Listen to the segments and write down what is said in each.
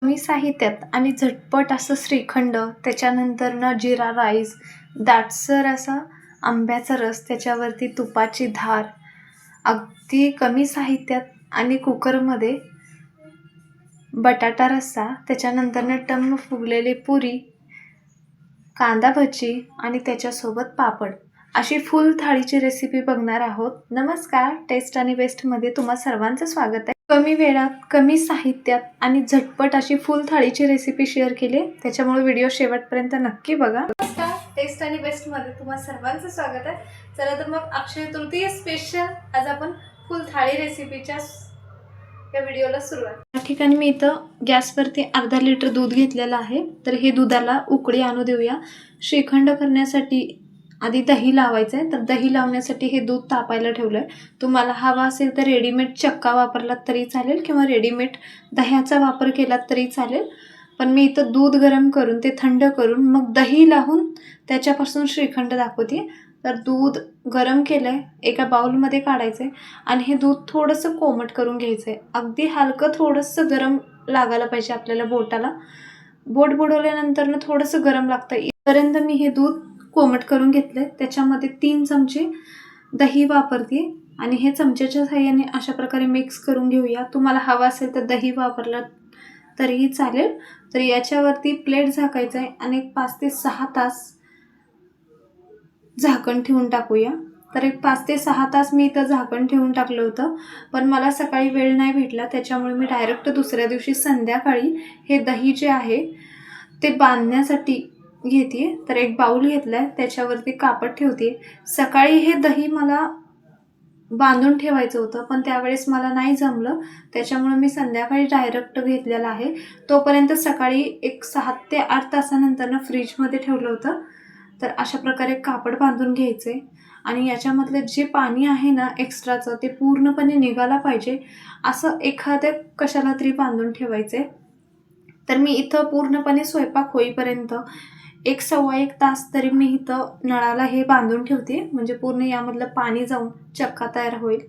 कमी साहित्यात आणि झटपट असं श्रीखंड, त्याच्यानंतर ना जिरा राईस, दाटसर असा आंब्याचा रस, त्याच्यावरती तुपाची धार, अगदी कमी साहित्यात आणि कुकरमध्ये बटाटा रस्सा, त्याच्यानंतरनं टम्म फुगलेली पुरी, कांदा भजी आणि त्याच्यासोबत पापड, अशी फुल थाळीची रेसिपी बघणार आहोत. नमस्कार, टेस्ट आणि बेस्टमध्ये तुम्हा सर्वांचं स्वागत आहे. कमी वेळात, कमी साहित्यात आणि झटपट अशी फुल थाळीची रेसिपी शेअर केली, त्याच्यामुळे व्हिडिओ शेवटपर्यंत नक्की बघा. नमस्कार, टेस्ट आणि बेस्टमध्ये तुम्हा सर्वांचं स्वागत आहे. चला तर मग अक्षय तृतीय स्पेशल आज आपण फुल थाळी रेसिपीच्या या व्हिडिओला सुरुवात. या ठिकाणी मी इथं गॅसवरती अर्धा लिटर दूध घेतलेलं आहे. तर हे दुधाला उकळी आणू देऊया. श्रीखंड करण्यासाठी आधी दही लावायचं आहे. तर दही लावण्यासाठी हे दूध तापायला ठेवलं आहे. तुम्हाला हवा असेल तर रेडीमेड चक्का वापरलात तरी चालेल किंवा रेडीमेड दह्याचा वापर केलात तरी चालेल. पण मी इथं दूध गरम करून ते थंड करून मग दही लावून त्याच्यापासून श्रीखंड दाखवते. तर दूध गरम केलं आहे, एका बाउलमध्ये काढायचं आहे आणि हे दूध थोडंसं कोमट करून घ्यायचं आहे. अगदी हलकं थोडंसं गरम लागायला पाहिजे आपल्याला बोटाला. बोट बुडवल्यानंतर थोडंसं गरम लागतं. इथपर्यंत मी हे दूध कोमट करून घेतलं आहे. त्याच्यामध्ये 3 चमचे दही वापरते आणि हे चमच्याच्या साहाय्याने अशा प्रकारे मिक्स करून घेऊया. तुम्हाला हवा असेल तर दही वापरला तरीही चालेल. तर याच्यावरती प्लेट झाकायचं आहे आणि 5 ते 6 तास झाकण ठेवून टाकूया. तर एक 5 ते 6 तास मी इथं झाकण ठेवून टाकलं होतं. पण मला सकाळी वेळ नाही भेटला, त्याच्यामुळे मी डायरेक्ट दुसऱ्या दिवशी संध्याकाळी हे दही जे आहे ते बांधण्यासाठी घेते. तर एक बाउल घेतला आहे, त्याच्यावरती कापड ठेवते. सकाळी हे दही मला बांधून ठेवायचं होतं, पण त्यावेळेस मला नाही जमलं, त्याच्यामुळे मी संध्याकाळी डायरेक्ट घेतलेला आहे. तोपर्यंत सकाळी एक 6 ते 8 तासानंतर फ्रीजमध्ये ठेवलं होतं. तर अशा प्रकारे कापड बांधून घ्यायचं आहे आणि याच्यामधलं जे पाणी आहे ना एक्स्ट्राचं, ते पूर्णपणे निघायला पाहिजे असं एखाद्या कशाला तरी बांधून ठेवायचं आहे. तर मी इथं पूर्णपणे स्वयंपाक होईपर्यंत 1-1.25 तास तरी मी इथं नळाला हे बांधून ठेवते, म्हणजे पूर्ण यामधलं पाणी जाऊन चक्का तयार होईल.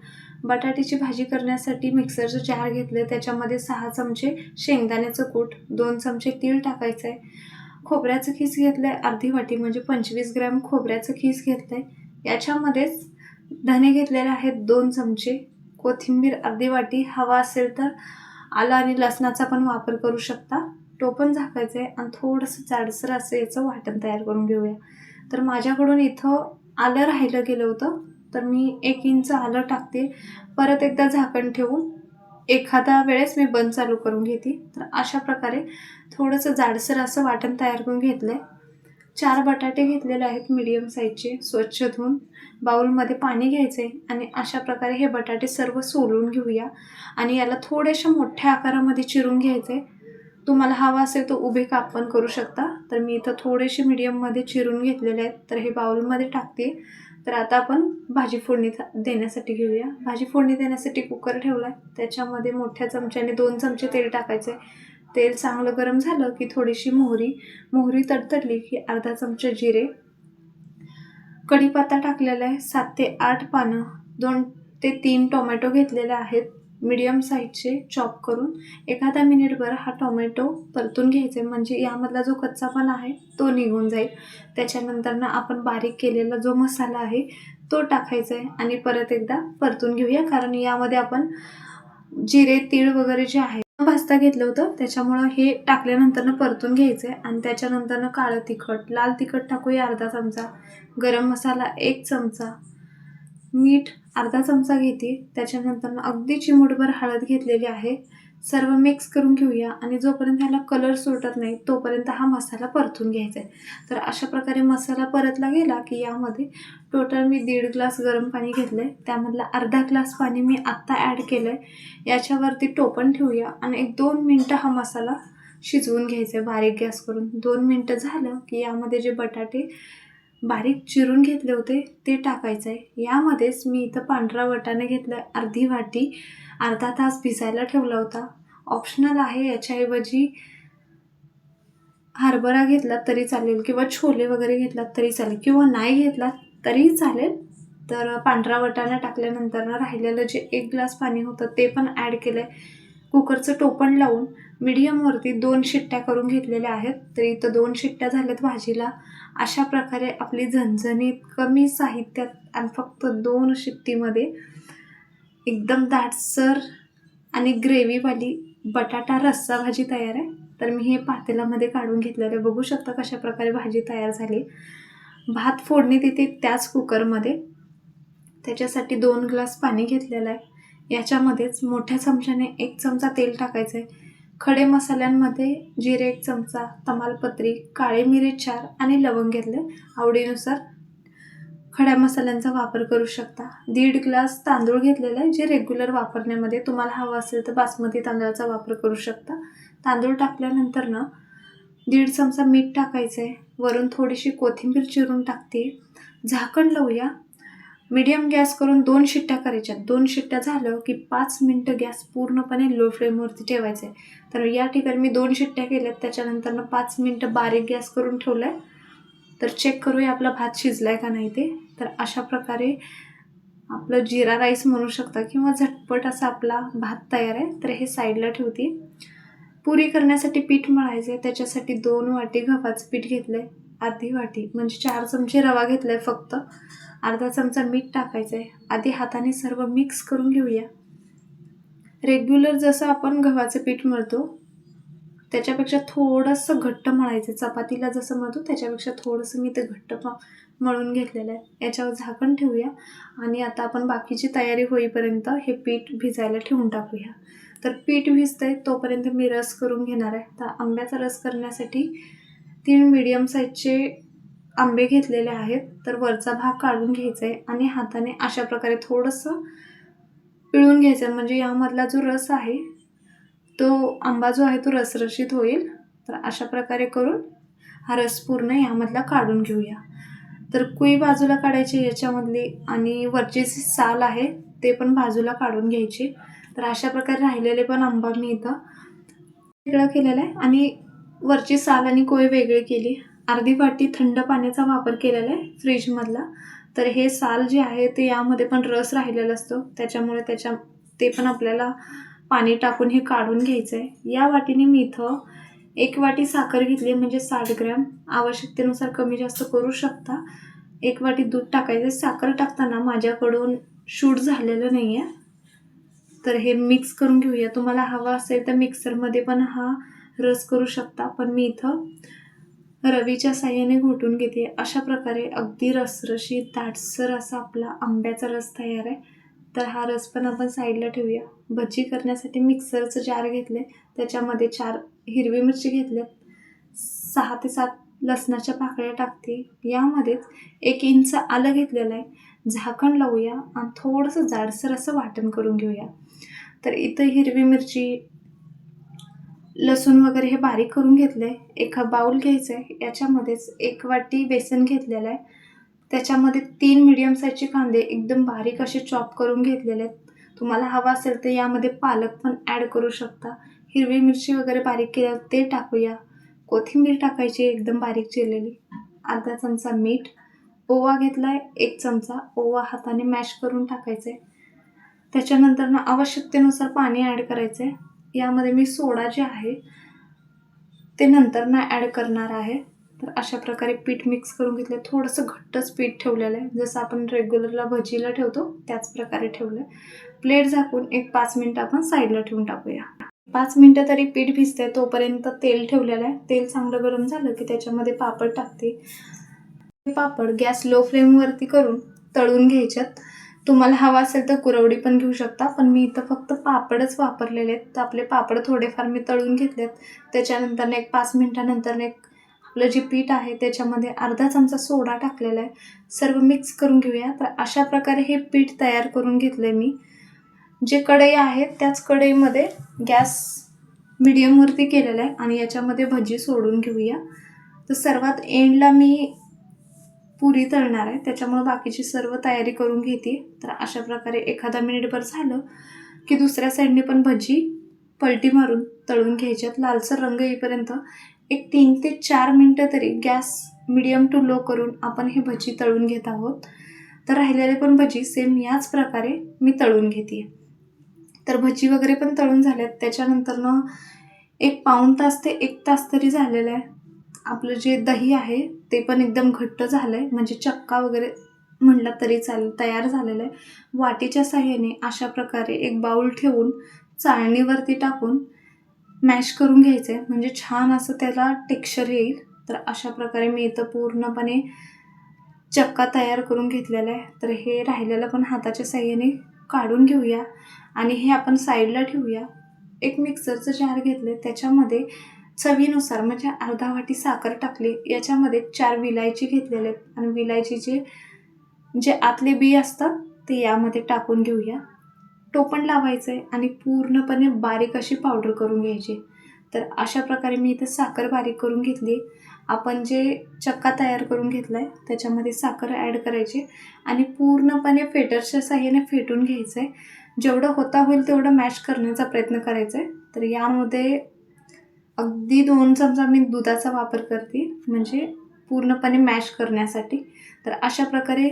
बटाट्याची भाजी करण्यासाठी मिक्सरचं जार घेतलं, त्याच्यामध्ये 6 चमचे शेंगदाण्याचं कूट, 2 चमचे तीळ टाकायचं आहे. खोबऱ्याचं खीस घेतलं आहे अर्धी वाटी, म्हणजे 25 ग्रॅम खोबऱ्याचं खीस घेतलं आहे. याच्यामध्येच धने घेतलेले आहेत 2 चमचे, कोथिंबीर अर्धी वाटी, हवा असेल तर आलं आणि लसणाचा पण वापर करू शकता. टोपण झाकायचं आहे आणि थोडंसं जाडसर असं याचं वाटण तयार करून घेऊया. तर माझ्याकडून इथं आलं राहिलं गेलं होतं, तर मी 1 इंच आलं टाकते. परत एकदा झाकण ठेवून एखाद्या वेळेस मी बंद चालू करून घेते. तर अशा प्रकारे थोडंसं जाडसर असं वाटण तयार करून घेतलं आहे. 4 बटाटे घेतलेले आहेत मीडियम साईजचे, स्वच्छ धुवून. बाउलमध्ये पाणी घ्यायचं आहे आणि अशा प्रकारे हे बटाटे सर्व सोलून घेऊया आणि याला थोड्याशा मोठ्या आकारामध्ये चिरून घ्यायचं आहे. तुम्हाला हवा असेल तर उभे काप पण करू शकता. तर मी इथं थोडेसे मीडियममध्ये चिरून घेतलेले आहेत. तर हे बाउलमध्ये टाकते. तर आता आपण भाजी फोडणी देण्यासाठी घेऊया. भाजी फोडणी देण्यासाठी कुकर ठेवला आहे, त्याच्यामध्ये मोठ्या चमच्याने 2 चमचे तेल टाकायचं आहे. तेल चांगलं गरम झालं की थोडीशी मोहरी तडतडली की अर्धा चमचा जिरे, कढीपत्ता टाकलेला आहे, 7 ते 8 पानं, 2 ते 3 टोमॅटो घेतलेले आहेत मीडियम साईजचे चॉप करून. एखादा मिनिटभर हा टोमॅटो परतून घ्यायचा आहे, म्हणजे यामधला जो कच्चापणा आहे तो निघून जाईल. त्याच्यानंतर आपण बारीक केलेला जो मसाला आहे तो टाकायचा आहे आणि परत एकदा परतून घेऊया, कारण यामध्ये आपण जिरे तीळ वगैरे जे आहे भाजता घेतलं होतं, त्याच्यामुळं हे टाकल्यानंतर परतून घ्यायचं आहे. आणि त्याच्यानंतर काळं तिखट, लाल तिखट टाकूया अर्धा चमचा, गरम मसाला 1 चमचा, मीठ अर्धा चमचा घेते. त्याच्यानंतर अगदी चिमूटभर हळद घेतलेली आहे. सर्व मिक्स करून घेऊया आणि जोपर्यंत ह्याला कलर सुटत नाही तोपर्यंत हा मसाला परतून घ्यायचा आहे. तर अशा प्रकारे मसाला परतला गेला की यामध्ये टोटल मी 1.5 ग्लास गरम पाणी घेतलं आहे, त्यामधला अर्धा ग्लास पाणी मी आत्ता ॲड केलं आहे. याच्यावरती टोपण ठेवूया आणि 1-2 मिनटं हा मसाला शिजवून घ्यायचा आहे बारीक गॅस करून. 2 मिनटं झालं की यामध्ये जे बटाटे बारीक चिरून घेतले होते ते टाकायचं आहे. यामध्येच मी इथं पांढरा वाटाणा घेतला आहे अर्धी वाटी, अर्धा तास भिजायला ठेवला होता. ऑप्शनल आहे, याच्याऐवजी हरभरा घेतलात तरी चालेल किंवा छोले वगैरे घेतलात तरी चालेल किंवा नाही घेतलात तरीही चालेल. तर पांढरा वाटाणा टाकल्यानंतर राहिलेलं जे 1 ग्लास पाणी होतं ते पण ॲड केलं आहे. कुकरचं टोपण लावून मीडियमवरती 2 शिट्ट्या करून घेतलेल्या आहेत. तर इथं 2 शिट्ट्या झाल्यात भाजीला. अशा प्रकारे आपली झणझणीत कमी साहित्यात आणि फक्त 2 शिट्टीमध्ये एकदम दाटसर आणि ग्रेव्हीवाली बटाटा रस्सा भाजी तयार आहे. तर मी हे पातेल्यामध्ये काढून घेतलेलं आहे. बघू शकता कशा प्रकारे भाजी तयार झाली. भात फोडणी देते त्याच कुकरमध्ये. त्याच्यासाठी 2 ग्लास पाणी घेतलेलं आहे. याच्यामध्येच मोठ्या चमच्याने 1 चमचा तेल टाकायचं आहे. खडे मसाल्यांमध्ये जिरे 1 चमचा, तमालपत्री, काळे मिरे 4 आणि लवंग घेतले. आवडीनुसार खड्या मसाल्यांचा वापर करू शकता. 1.5 ग्लास तांदूळ घेतलेला आहे, जे रेग्युलर वापरण्यामध्ये तुम्हाला हवं असेल तर बासमती तांदळाचा वापर करू शकता. तांदूळ टाकल्यानंतर 1.5 चमचा मीठ टाकायचं आहे. वरून थोडीशी कोथिंबीर चिरून टाकते. झाकण लावूया. मीडियम गॅस करून 2 शिट्ट्या करायच्या. 2 शिट्ट्या झालं की 5 मिनटं गॅस पूर्णपणे लो फ्लेमवरती ठेवायचं आहे. तर या ठिकाणी मी 2 शिट्ट्या केल्यात. त्याच्यानंतर 5 मिनटं बारीक गॅस करून ठेवलं आहे. तर चेक करूया आपला भात शिजला आहे का नाही ते. तर अशा प्रकारे आपलं जिरा राईस म्हणू शकता किंवा झटपट असा आपला भात तयार आहे. तर हे साईडला ठेवते. पुरी करण्यासाठी पीठ मळायचं आहे. त्याच्यासाठी 2 वाटी गव्हाचं पीठ घेतलं आहे. अर्धी वाटी म्हणजे 4 चमचे रवा घेतला आहे फक्त. अर्धा चमचा मीठ टाकायचं आहे. आधी हाताने सर्व मिक्स करून घेऊया. रेग्युलर जसं आपण गव्हाचं पीठ मळतो त्याच्यापेक्षा थोडंसं घट्ट मळायचं. चपातीला जसं मळतो त्याच्यापेक्षा थोडंसं मी ते घट्ट मळून घेतलेलं आहे. याच्यावर झाकण ठेवूया आणि आता आपण बाकीची तयारी होईपर्यंत हे पीठ भिजायला ठेवून टाकूया. तर पीठ भिजतंय तोपर्यंत मी रस करून घेणार आहे. तर आंब्याचा रस करण्यासाठी 3 मीडियम साईजचे आंबे घेतलेले आहेत. तर वरचा भाग काढून घ्यायचा आहे आणि हाताने अशा प्रकारे थोडंसं पिळून घ्यायचं आहे. म्हणजे यामधला जो रस आहे तो आंबा जो आहे तो रसरशीत होईल. तर अशा प्रकारे करून हा रस पूर्ण यामधला काढून घेऊया. तर कुई बाजूला काढायची याच्यामधली आणि वरची जी साल आहे ते पण बाजूला काढून घ्यायची. तर अशा प्रकारे राहिलेले पण आंबा मी इथं वेगळं केलेलं आहे आणि वरची साल आणि कोय वेगळी केली. अर्धी वाटी थंड पाण्याचा वापर केलेला आहे फ्रीजमधला. तर हे साल जे आहे ते यामध्ये पण रस राहिलेला असतो, त्याच्यामुळे ते पण आपल्याला पाणी टाकून हे काढून घ्यायचं आहे. या वाटीने मी इथं 1 वाटी साखर घेतली म्हणजे 60 ग्रॅम. आवश्यकतेनुसार कमी जास्त करू शकता. 1 वाटी दूध टाकायचं. साखर टाकताना माझ्याकडून शूट झालेलं नाही आहे. तर हे मिक्स करून घेऊया. तुम्हाला हवा असेल तर मिक्सरमध्ये पण हा रस करू शकता, पण मी इथं रवीच्या साह्याने घोटून घेते. अशा प्रकारे अगदी रसरशीत दाटसर असा आपला आंब्याचा रस तयार आहे. तर हा रस पण आपण साईडला ठेवूया. भजी करण्यासाठी मिक्सरचं जार घेतले. त्याच्यामध्ये 4 हिरवी मिरची घेतल्यात. 6 ते 7 लसणाच्या पाकळ्या टाकते. यामध्येच 1 इंच आलं घेतलेलं आहे. झाकण लावूया आणि थोडंसं जाडसर असं वाटण करून घेऊया. तर इथं हिरवी मिरची, लसूण वगैरे हे बारीक करून घेतलं आहे. एका बाउल घ्यायचं आहे. याच्यामध्येच 1 वाटी बेसन घेतलेलं आहे. त्याच्यामध्ये 3 मीडियम साईजचे कांदे एकदम बारीक असे चॉप करून घेतलेले आहेत. तुम्हाला हवा असेल तर यामध्ये पालक पण ॲड करू शकता. हिरवी मिरची वगैरे बारीक केलं ते टाकूया. कोथिंबीर टाकायची एकदम बारीक चिरलेली. अर्धा चमचा मीठ. ओवा घेतला आहे 1 चमचा. ओवा हाताने मॅश करून टाकायचं आहे. त्याच्यानंतर आवश्यकतेनुसार पाणी ॲड करायचं आहे. यामध्ये मी सोडा जे आहे ते नंतर ॲड करणार आहे. तर अशा प्रकारे पीठ मिक्स करून घेतलं. थोडंसं घट्टच पीठ ठेवलेलं आहे, जसं आपण रेग्युलरला भजीला ठेवतो त्याच प्रकारे ठेवलं आहे. प्लेट झाकून 5 मिनटं आपण साईडला ठेवून टाकूया. 5 मिनटं तरी पीठ भिजतंय तोपर्यंत तेल ठेवलेलं आहे. तेल चांगलं गरम झालं की त्याच्यामध्ये पापड टाकते. पापड गॅस लो फ्लेमवरती करून तळून घ्यायच्यात. तुम्हाला हवा असेल तर कुरवडी पण घेऊ शकता, पण मी इथं फक्त पापडच वापरलेले आहेत. तर आपले पापड थोडेफार मी तळून घेतलेत. त्याच्यानंतर 5 मिनटानंतर आपलं जे पीठ आहे त्याच्यामध्ये अर्धा चमचा सोडा टाकलेला आहे. सर्व मिक्स करून घेऊया. तर अशा प्रकारे हे पीठ तयार करून घेतलं आहे मी. जे कढई आहे त्याच कढईमध्ये गॅस मीडियमवरती केलेला आहे आणि याच्यामध्ये भजी सोडून घेऊया. तर सर्वात एंडला मी पुरी तळणार आहे, त्याच्यामुळे बाकीची सर्व तयारी करून घेते. तर अशा प्रकारे एखादा मिनिटभर झालं की दुसऱ्या साईडने पण भजी पलटी मारून तळून घ्यायच्यात. लालसर रंग येईपर्यंत 3 ते 4 मिनटं तरी गॅस मीडियम टू लो करून आपण ही भजी तळून घेत आहोत. तर राहिलेले पण भजी सेम याच प्रकारे मी तळून घेते. तर भजी वगैरे पण तळून झाल्यात. त्याच्यानंतरनं एक पाऊण तास ते 1 तास तरी झालेलं आहे. आपलं जे दही आहे ते पण एकदम घट्ट झालं आहे, म्हणजे चक्का वगैरे म्हटलं तरी चालेल, तयार झालेलं आहे. वाटीच्या साहाय्याने अशा प्रकारे एक बाऊल ठेवून चाळणीवरती टाकून मॅश करून घ्यायचं आहे, म्हणजे छान असं त्याला टेक्स्चर येईल. तर अशा प्रकारे मी इथं पूर्णपणे चक्का तयार करून घेतलेला आहे. तर हे राहिलेलं पण हाताच्या साहाय्याने काढून घेऊया आणि हे आपण साईडला ठेवूया. एक मिक्सरचं जार घेतले, त्याच्यामध्ये चवीनुसार म्हणजे अर्धा वाटी साखर टाकली. याच्यामध्ये 4 विलायची घेतलेले आहेत आणि विलायचीचे जे आतले बी असतात ते यामध्ये टाकून घेऊया. टोपण लावायचं आहे आणि पूर्णपणे बारीक अशी पावडर करून घ्यायची. तर अशा प्रकारे मी इथे साखर बारीक करून घेतली. आपण जे चक्का तयार करून घेतला आहे त्याच्यामध्ये साखर ॲड करायची आणि पूर्णपणे फेटरच्या साहाय्याने फेटून घ्यायचं आहे. जेवढं होता होईल तेवढं मॅश करण्याचा प्रयत्न करायचा आहे. तर यामध्ये अगदी 2 चमचा मी दुधाचा वापर करते, म्हणजे पूर्णपणे मॅश करण्यासाठी. तर अशा प्रकारे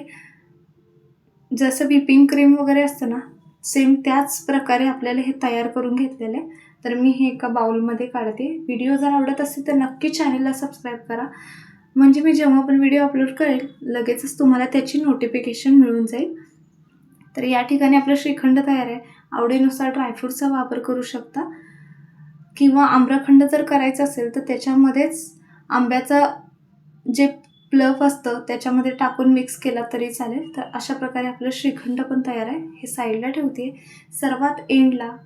जसं व्हिपिंग क्रीम वगैरे असतं ना, सेम त्याच प्रकारे आपल्याला हे तयार करून घेतलेलं आहे. तर मी हे एका बाउलमध्ये काढते. व्हिडिओ जर आवडत असेल तर नक्की चॅनलला सबस्क्राईब करा, म्हणजे मी जेव्हा पण व्हिडिओ अपलोड करेल लगेचच तुम्हाला त्याची नोटिफिकेशन मिळून जाईल. तर या ठिकाणी आपलं श्रीखंड तयार आहे. आवडीनुसार ड्रायफ्रूटचा वापर करू शकता किंवा आम्रखंड जर करायचं असेल तर त्याच्यामध्येच आंब्याचा जे प्लफ असतं त्याच्यामध्ये टाकून मिक्स केला तरी चालेल. तर अशा प्रकारे आपलं श्रीखंड पण तयार आहे. हे साईडला ठेवते. सर्वात एंडला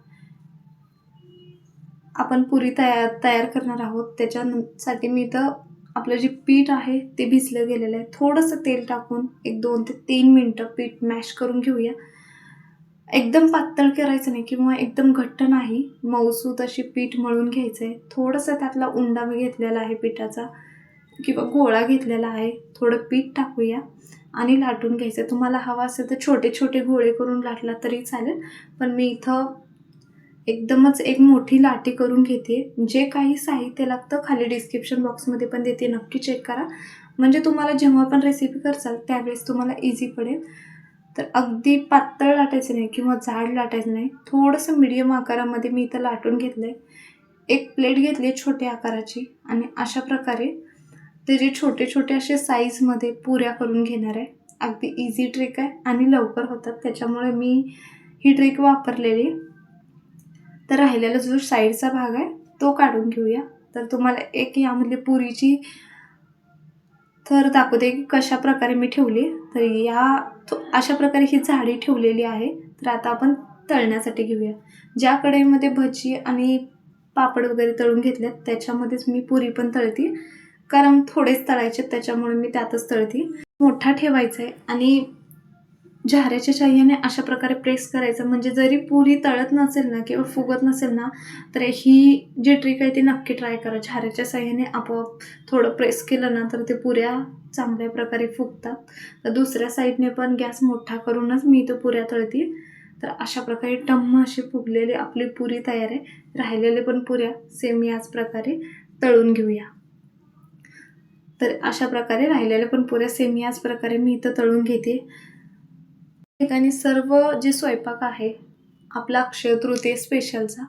आपण पुरी तयार करणार आहोत. त्याच्यासाठी मी इथं आपलं जे पीठ आहे ते भिजलं गेलेलं आहे. थोडंसं तेल टाकून एक 2 ते 3 मिनटं पीठ मॅश करून घेऊया. एकदम पातळ करायचं नाही किंवा एकदम घट्ट नाही, मऊसूत अशी पीठ मळून घ्यायचं आहे. थोडंसं त्यातला उंडा मी घेतलेला आहे पिठाचा किंवा गोळा घेतलेला आहे. थोडं पीठ टाकूया आणि लाटून घ्यायचं. तुम्हाला हवा असेल तर छोटे छोटे गोळे करून लाटला तरी चालेल, पण मी इथं एकदमच एक मोठी लाटी करून घेते. जे काही साहित्य लागतं खाली डिस्क्रिप्शन बॉक्समध्ये पण देते, नक्की चेक करा, म्हणजे तुम्हाला जेव्हा पण रेसिपी करसाल त्यावेळेस तुम्हाला इझी पडेल. तर अगदी पातळ लाटायचं नाही किंवा जाड लाटायचं नाही, थोडंसं मीडियम आकारामध्ये मी इथं लाटून घेतलं आहे. एक प्लेट घेतली आहे छोट्या आकाराची आणि अशा प्रकारे त्याचे छोटे छोटे असे साईजमध्ये पुऱ्या करून घेणार आहे. अगदी इझी ट्रिक आहे आणि लवकर होतात, त्याच्यामुळे मी ही ट्रिक वापरलेली. तर राहिलेला जो साईडचा भाग आहे तो काढून घेऊया. तर तुम्हाला एक यामधली पुरीची थर दाखवते की कशा प्रकारे मी ठेवली. तर अशा प्रकारे ही जाडी ठेवलेली आहे. तर आता आपण तळण्यासाठी घेऊया. ज्या कढईमध्ये भजी आणि पापड वगैरे तळून घेतल्यात त्याच्यामध्येच मी पुरी पण तळते, कारण थोडेच तळायचे त्याच्यामुळे मी त्यातच तळते. मोठा ठेवायचा आहे आणि झाऱ्याच्या साहाय्याने अशा प्रकारे प्रेस करायचं, म्हणजे जरी पुरी तळत नसेल ना किंवा फुगत नसेल ना तर ही जी ट्रिक आहे ती नक्की ट्राय करा. झाऱ्याच्या साहाय्याने आपोआप थोडं प्रेस केलं ना तर ते पुऱ्या चांगल्या प्रकारे फुगतात. तर दुसऱ्या साईडने पण गॅस मोठा करूनच मी इथं पुऱ्या तळते. तर अशा प्रकारे टम्म अशी फुगलेली आपली पुरी तयार आहे. राहिलेले पण पुऱ्या सेम याच प्रकारे तळून घेऊया. तर अशा प्रकारे राहिलेल्या पण पुऱ्या सेम याच प्रकारे मी इथं तळून घेते. ठिकाणी सर्व जे स्वयंपाक आहे आपला अक्षय तृतीय स्पेशलचा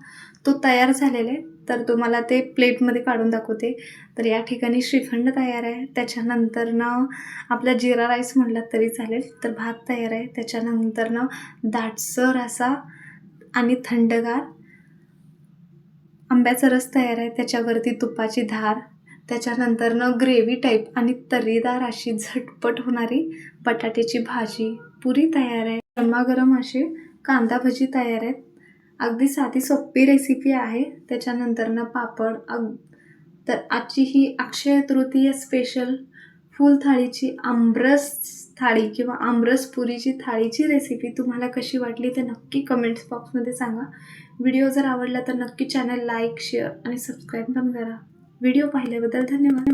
तो तयार झालेला आहे. तर तुम्हाला ते प्लेटमध्ये काढून दाखवते. तर या ठिकाणी श्रीखंड तयार आहे. त्याच्यानंतरनं आपला जिरा राईस म्हटलं तरी चालेल. तर भात तयार आहे. त्याच्यानंतरनं दाटसर असा आणि थंडगार आंब्याचा रस तयार आहे. त्याच्यावरती तुपाची धार, त्याच्यानंतरनं ग्रेव्ही टाईप आणि तर्रीदार अशी झटपट होणारी बटाट्याची भाजी पुरी तयार आहे. गरमागरम असे कांदा भजी तयार आहेत. अगदी साधी सोपी रेसिपी आहे. त्याच्यानंतरनं पापड. तर आजची ही अक्षय तृतीय स्पेशल फुल थाळीची आमरस थाळी किंवा आमरस पुरीची थाळीची रेसिपी तुम्हाला कशी वाटली ते नक्की कमेंट्स बॉक्समध्ये सांगा. व्हिडिओ जर आवडला तर नक्की चॅनल लाईक, शेअर आणि सबस्क्राईब पण करा. व्हिडिओ पाहिल्याबद्दल धन्यवाद.